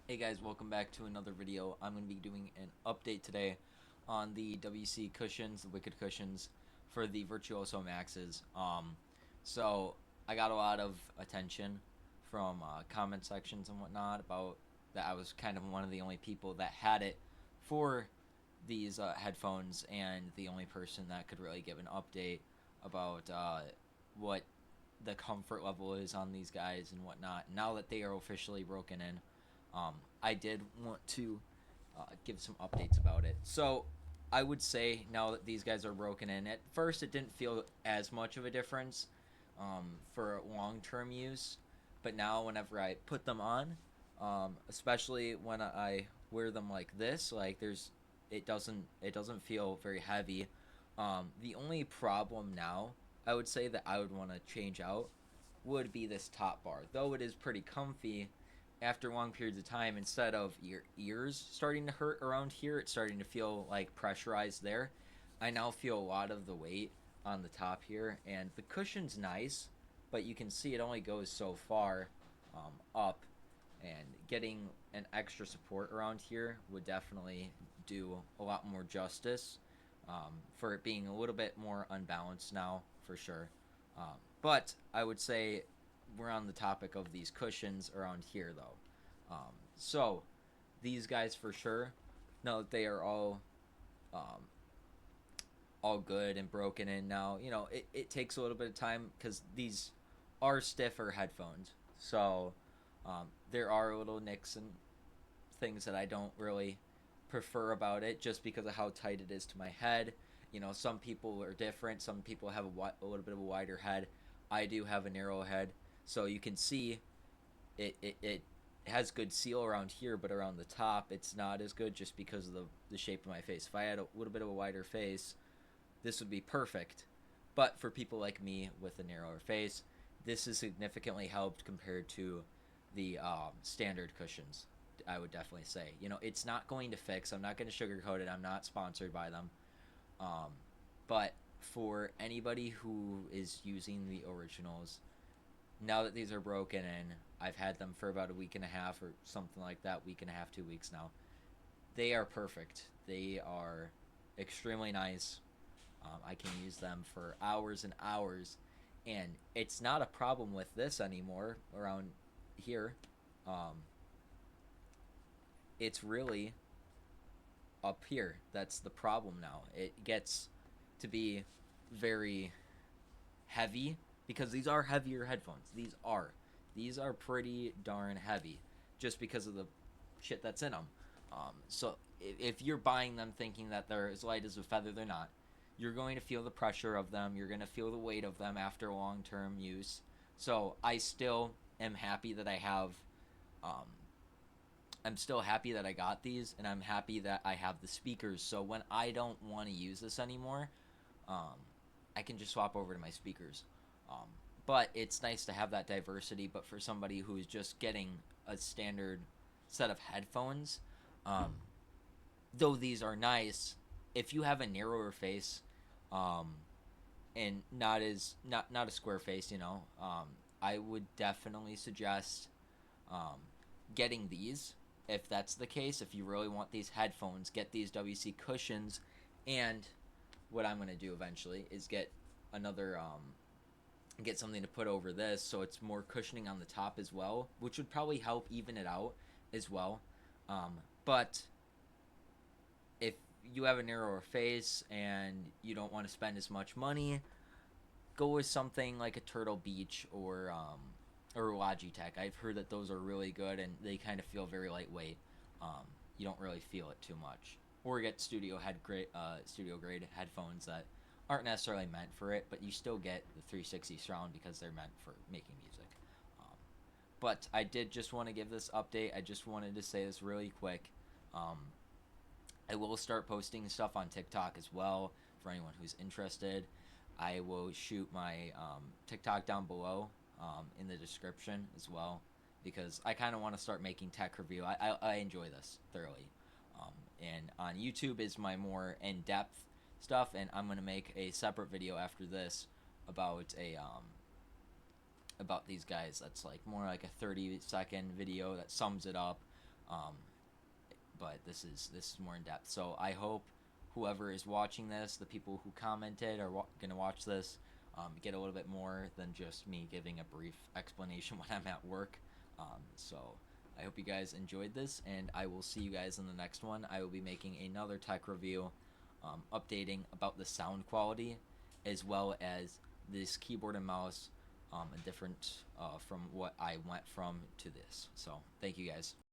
Hey guys, welcome back to another video. I'm going to be doing an update today on the WC cushions, the Wicked cushions for the Virtuoso Maxes. So I got a lot of attention from comment sections and whatnot about that I was kind of one of the only people that had it for these headphones and the only person that could really give an update about what the comfort level is on these guys and whatnot. Now that they are officially broken in, I did want to give some updates about it. So I would say now that these guys are broken in, at first it didn't feel as much of a difference for long-term use, but now whenever I put them on, especially when I wear them like this, like it doesn't feel very heavy. The only problem now I would say that I would want to change out would be this top bar. Though it is pretty comfy, after long periods of time, instead of your ears starting to hurt around here, it's starting to feel like pressurized there. I now feel a lot of the weight on the top here, and the cushion's nice, but you can see it only goes so far up, and getting an extra support around here would definitely do a lot more justice for it being a little bit more unbalanced now, for sure. But I would say we're on the topic of these cushions around here, though. So these guys for sure, now that they are um, all good and broken in now, it takes a little bit of time because these are stiffer headphones. So there are little nicks and things that I don't really prefer about it just because of how tight it is to my head. Some people are different. Some people have a little bit of a wider head. I do have a narrow head. So you can see it has good seal around here, but around the top, it's not as good just because of the shape of my face. If I had a little bit of a wider face, this would be perfect. But for people like me with a narrower face, this is significantly helped compared to the standard cushions. I would definitely say, it's not going to fix. I'm not going to sugarcoat it. I'm not sponsored by them. Um, but for anybody who is using the originals, now that these are broken in, I've had them for about a week and a half or something like that, week and a half, 2 weeks now. They are perfect. They are extremely nice. I can use them for hours and hours, and it's not a problem with this anymore around here. Um, it's really up here that's the problem now. It gets to be very heavy because these are heavier headphones. These are pretty darn heavy just because of the shit that's in them. So if you're buying them thinking that they're as light as a feather, they're not. You're going to feel the pressure of them. You're going to feel the weight of them after long-term use. So I still am happy that I have. Um, I'm still happy that I got these, and I'm happy that I have the speakers. So when I don't want to use this anymore, um, I can just swap over to my speakers. Um, but it's nice to have that diversity. But for somebody who's just getting a standard set of headphones, um, though these are nice, if you have a narrower face, um, and not a square face, I would definitely suggest um, getting these. If that's the case, if you really want these headphones, get these WC cushions, and what I'm gonna do eventually is another get something to put over this so it's more cushioning on the top as well, which would probably help even it out as well. But if you have a narrower face and you don't want to spend as much money, go with something like a Turtle Beach or Logitech. I've heard that those are really good and they kind of feel very lightweight. You don't really feel it too much. Or get studio grade headphones that aren't necessarily meant for it, but you still get the 360 surround because they're meant for making music. Um, but I did just want to give this update. I just wanted to say this really quick. Um, I will start posting stuff on TikTok as well for anyone who's interested. I will shoot my TikTok down below in the description as well because I kind of want to start making tech review. I enjoy this thoroughly. And on YouTube is my more in-depth stuff, and I'm gonna make a separate video after this about about these guys. That's like more like a 30-second video that sums it up. Um, but this is more in depth. So I hope whoever is watching this, the people who commented are gonna watch this, get a little bit more than just me giving a brief explanation when I'm at work. So I hope you guys enjoyed this, and I will see you guys in the next one. I will be making another tech review, updating about the sound quality, as well as this keyboard and mouse, a different from what I went from to this. So thank you guys.